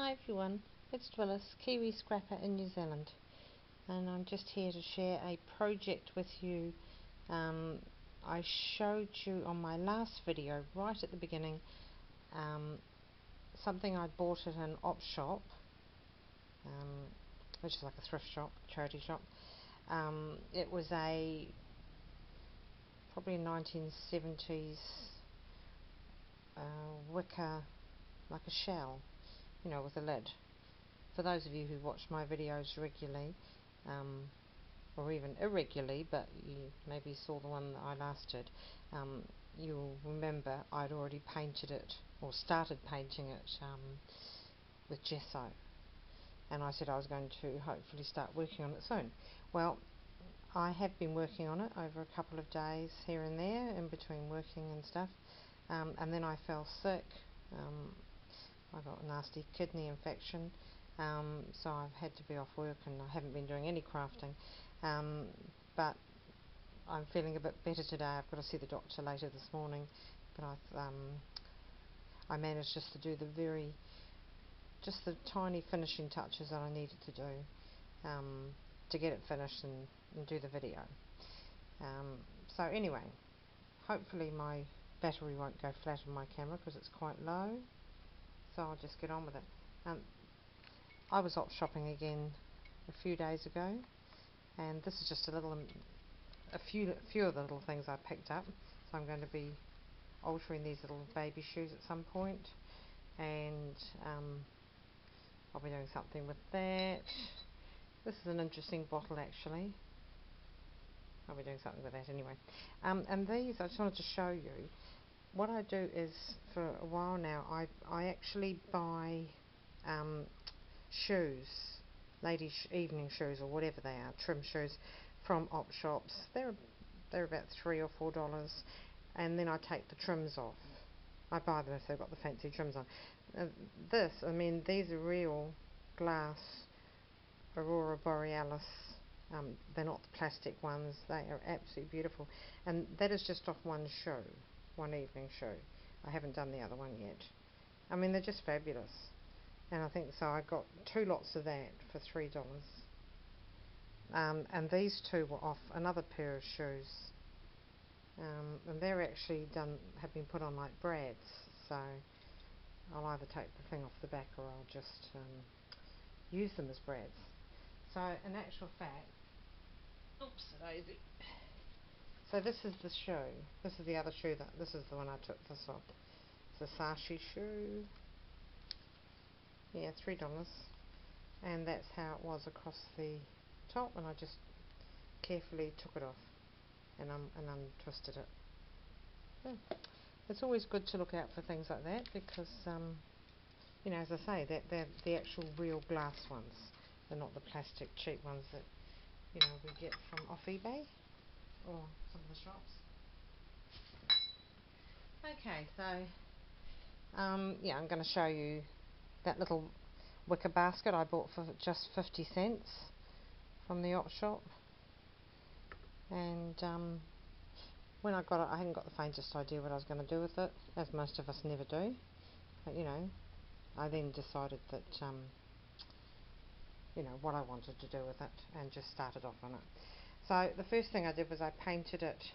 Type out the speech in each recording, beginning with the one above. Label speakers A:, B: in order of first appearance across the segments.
A: Hi everyone, it's Willis, Kiwi Scrapper in New Zealand, and I'm just here to share a project with you. I showed you on my last video, right at the beginning, something I bought at an op shop, which is like a thrift shop, charity shop. It was a probably 1970s wicker, like a shell, you know, with a lid. For those of you who watch my videos regularly, or even irregularly, but you maybe saw the one that I last did, you'll remember I'd already painted it, or started painting it, with gesso. And I said I was going to hopefully start working on it soon. Well, I have been working on it over a couple of days here and there, in between working and stuff, and then I fell sick. I got a nasty kidney infection, so I've had to be off work, and I haven't been doing any crafting, but I'm feeling a bit better today. I've got to see the doctor later this morning, but I managed just to do just the tiny finishing touches that I needed to do to get it finished and do the video. So anyway, hopefully my battery won't go flat on my camera because it's quite low, so I'll just get on with it. I was op shopping again a few days ago, and this is just a few of the little things I picked up. So I'm going to be altering these little baby shoes at some point, and I'll be doing something with that. This is an interesting bottle actually. I'll be doing something with that anyway. And these, I just wanted to show you. What I do is, for a while now, I actually buy shoes, ladies' evening shoes or whatever they are, trim shoes, from op shops. They're about $3 or $4, and then I take the trims off. I buy them if they've got the fancy trims on. I mean, these are real glass Aurora Borealis. They're not the plastic ones. They are absolutely beautiful, and that is just off one shoe, one evening shoe. I haven't done the other one yet. I mean, they're just fabulous, and I think so. I got 2 lots of that for $3, and these 2 were off another pair of shoes, and they're actually have been put on like brads, so I'll either take the thing off the back or I'll just use them as brads. So in actual fact, oops, daisy. So this is the shoe. This is the other shoe. This is the one I took this off. It's a Sashi shoe. Yeah, $3, and that's how it was across the top. And I just carefully took it off and untwisted it. Yeah. It's always good to look out for things like that because, you know, as I say, they're the actual real glass ones. They're not the plastic cheap ones that, you know, we get from off eBay or some of the shops. Okay, so yeah, I'm going to show you that little wicker basket I bought for just 50 cents from the op shop, and when I got it, I hadn't got the faintest idea what I was going to do with it, as most of us never do. But you know, I then decided that you know, what I wanted to do with it, and just started off on it. So the first thing I did was I painted it.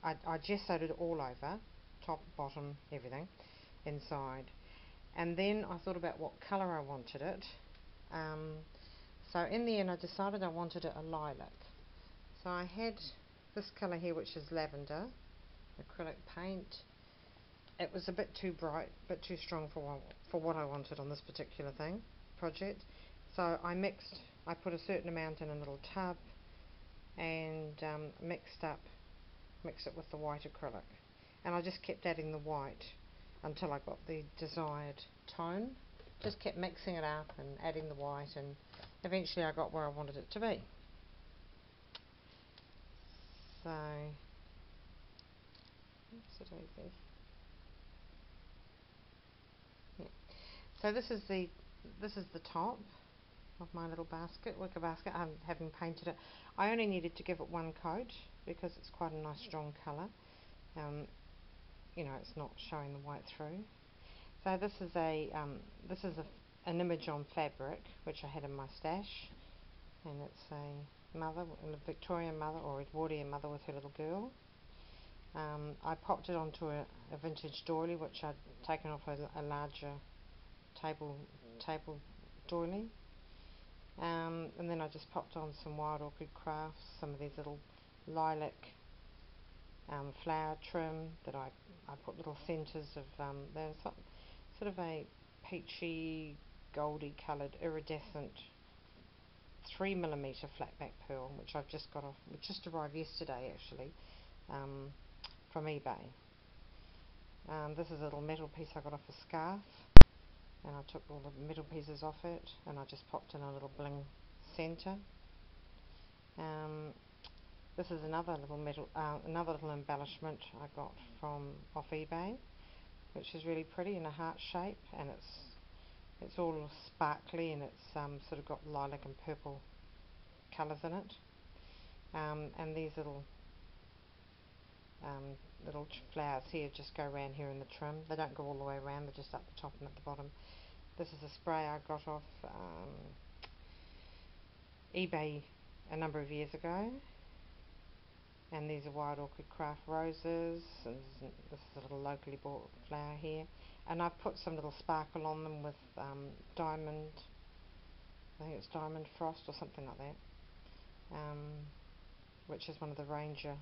A: I gessoed it all over, top, bottom, everything, inside. And then I thought about what colour I wanted it. So in the end I decided I wanted it a lilac. So I had this colour here, which is lavender, acrylic paint. It was a bit too bright, a bit too strong for what I wanted on this particular project. So I put a certain amount in a little tub, and mixed it with the white acrylic. And I just kept adding the white until I got the desired tone. Just kept mixing it up and adding the white, and eventually I got where I wanted it to be. So, yeah. So this is the top of my little wicker basket. Having painted it, I only needed to give it one coat because it's quite a nice strong colour. You know, it's not showing the white through. So this is an image on fabric which I had in my stash, and it's a mother, a Victorian mother or Edwardian mother with her little girl. I popped it onto a vintage doily which I'd taken off a larger table doily, and then I just popped on some Wild Orchid Crafts, some of these little lilac flower trim that I put little centres of, there's sort of a peachy goldie coloured iridescent 3mm flat back pearl which I've just got off, which just arrived yesterday actually, from eBay. This is a little metal piece I got off a scarf, and I took all the metal pieces off it and I just popped in a little bling centre. This is another little embellishment I got from off eBay, which is really pretty in a heart shape, and it's all sparkly, and it's sort of got lilac and purple colours in it. And these little flowers here just go around here in the trim. They don't go all the way around, they're just up the top and at the bottom. This is a spray I got off eBay a number of years ago, and these are Wild Orchid Craft roses, and this is a little locally bought flower here, and I've put some little sparkle on them with diamond, I think it's Diamond Frost or something like that, which is one of the Ranger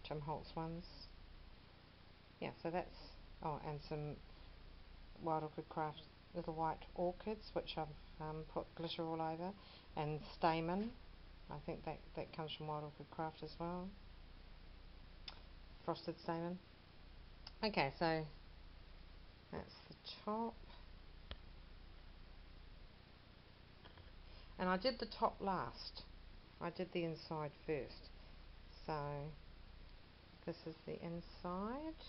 A: Tim Holtz ones. Yeah, so that's, oh, and some Wild Orchid Craft little white orchids which I've put glitter all over, and stamen, I think that comes from Wild Orchid Craft as well, frosted stamen. Okay, so that's the top, and I did the top last. I did the inside first, so this is the inside,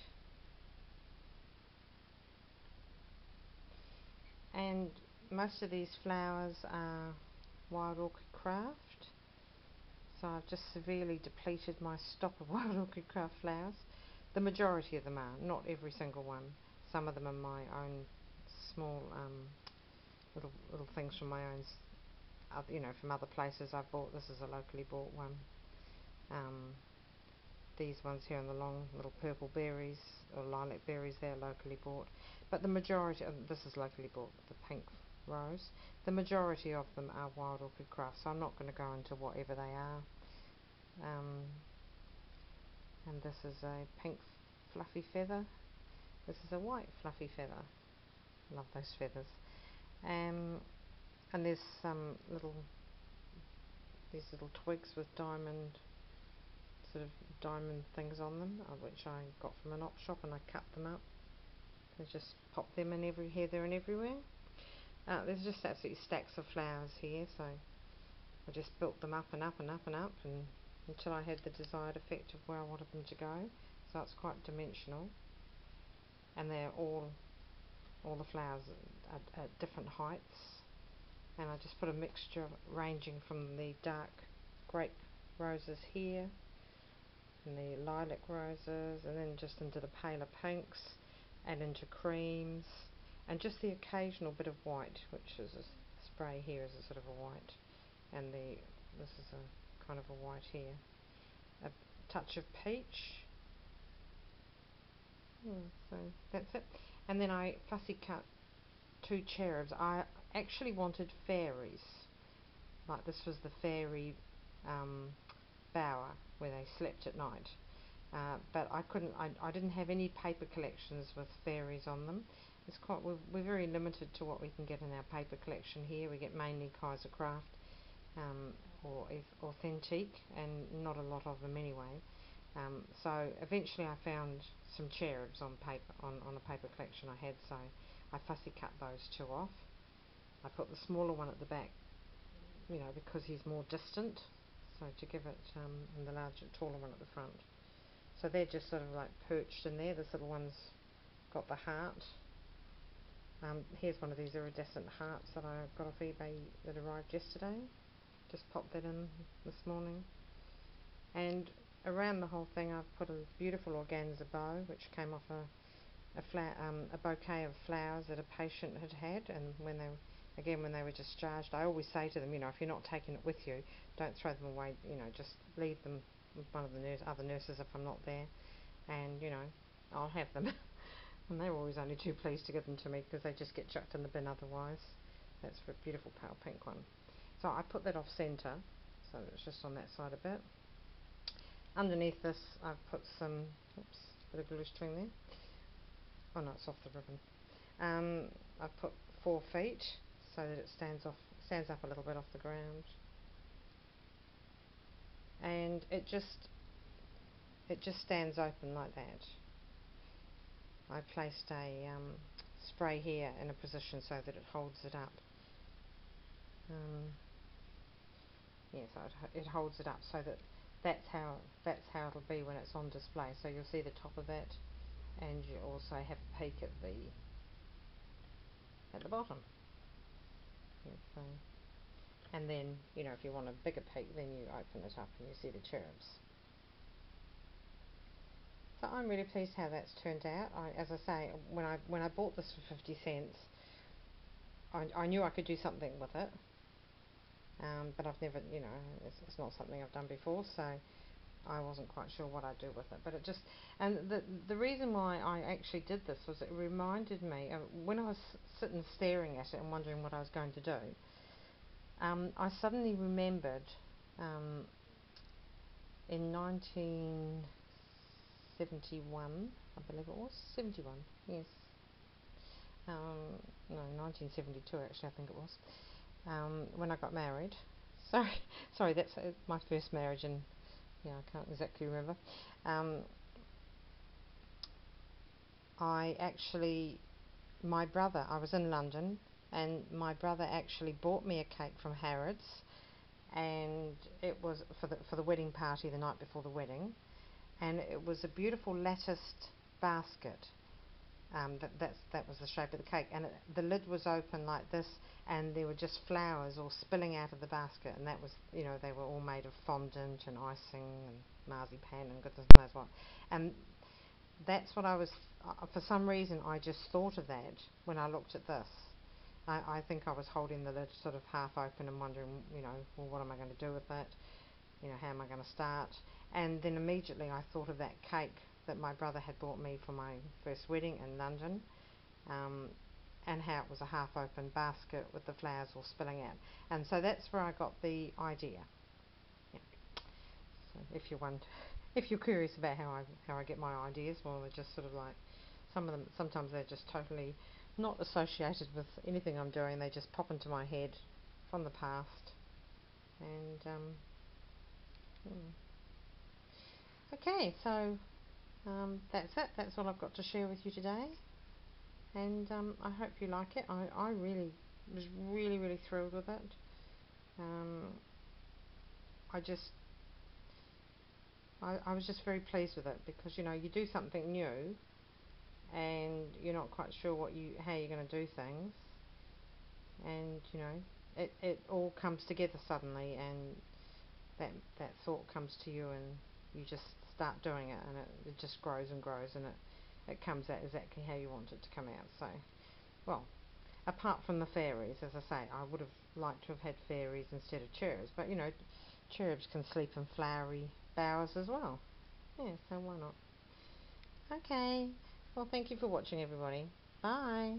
A: and most of these flowers are Wild Orchid Craft, so I've just severely depleted my stock of Wild Orchid Craft flowers. The majority of them are, not every single one. Some of them are my own small little things from my own, from other places I've bought. This is a locally bought one. These ones here on the long little purple berries or lilac berries, they're locally bought. But the majority, this is locally bought, the pink rose. The majority of them are Wild Orchid Craft, so I'm not going to go into whatever they are. And this is a pink fluffy feather. This is a white fluffy feather. Love those feathers. And there's some these little twigs with diamond things on them, which I got from an op shop, and I cut them up. I just pop them in here, there and everywhere. There's just absolutely stacks of flowers here, so I just built them up and up and up and up, and until I had the desired effect of where I wanted them to go. So it's quite dimensional, and they're all the flowers at different heights, and I just put a mixture ranging from the dark grape roses here and the lilac roses, and then just into the paler pinks and into creams, and just the occasional bit of white, which is a spray here is a sort of a white, and this is a kind of a white here, a touch of peach. So that's it. And then I fussy cut two cherubs. I actually wanted fairies, like this was the fairy bower where they slept at night, but I didn't have any paper collections with fairies on them. We're very limited to what we can get in our paper collection here. We get mainly Kaiser Craft or Authentique, and not a lot of them anyway. So eventually I found some cherubs on paper, on a paper collection I had, so I fussy cut those two off. I put the smaller one at the back, because he's more distant, so to give it, and the larger, taller one at the front. So they're just sort of like perched in there. This little one's got the heart. Here's one of these iridescent hearts that I got off eBay that arrived yesterday. Just popped that in this morning. And around the whole thing I've put a beautiful organza bow, which came off a bouquet of flowers that a patient had, and when again when they were discharged, I always say to them, you know, if you're not taking it with you, don't throw them away, you know, just leave them with one of the other nurses if I'm not there, and you know, I'll have them. And they were always only too pleased to give them to me because they just get chucked in the bin otherwise. That's for a beautiful pale pink one. So I put that off centre, so it's just on that side a bit. Underneath this I've put some, oops, bit of glue string there. Oh no, it's off the ribbon. I've put 4 feet so that it stands up a little bit off the ground. And it just stands open like that. I placed a spray here in a position so that it holds it up. Yes, it holds it up so that that's how it'll be when it's on display. So you'll see the top of it, and you also have a peek at the bottom. Yes, so, and then you know, if you want a bigger peek, then you open it up and you see the cherubs. So I'm really pleased how that's turned out. As I say, when I bought this for 50 cents, I knew I could do something with it, but I've never, you know, it's not something I've done before, so I wasn't quite sure what I'd do with it. But it just, and the reason why I actually did this was it reminded me of when I was sitting staring at it and wondering what I was going to do. I suddenly remembered in 1971, I believe it was 71, yes. No, 1972 actually, I think it was. When I got married. Sorry, that's my first marriage, and yeah, I can't exactly remember. I was in London, and my brother actually bought me a cake from Harrods, and it was for the wedding party the night before the wedding, and it was a beautiful latticed basket. That was the shape of the cake, and the lid was open like this, and there were just flowers all spilling out of the basket, and that was, you know, they were all made of fondant and icing and marzipan and goodness knows what. And that's what I was, for some reason I just thought of that when I looked at this. I think I was holding the lid sort of half open and wondering, you know, well, what am I going to do with it? You know, how am I going to start? And then immediately I thought of that cake that my brother had bought me for my first wedding in London, and how it was a half open basket with the flowers all spilling out. And so that's where I got the idea. Yeah. So if you're curious about how I get my ideas, well, they're just sort of like, some of them, sometimes they're just totally not associated with anything I'm doing, they just pop into my head from the past. And okay, so that's it. That's all I've got to share with you today, and I hope you like it. I really was really thrilled with it. I was just very pleased with it, because you know, you do something new and you're not quite sure how you're going to do things, and you know, it all comes together suddenly, and that thought comes to you, and you just start doing it, and it just grows and grows, and it comes out exactly how you want it to come out. So, well, apart from the fairies, as I say, I would have liked to have had fairies instead of cherubs, but you know, cherubs can sleep in flowery bowers as well. Yeah, so why not? Okay, well, thank you for watching, everybody. Bye.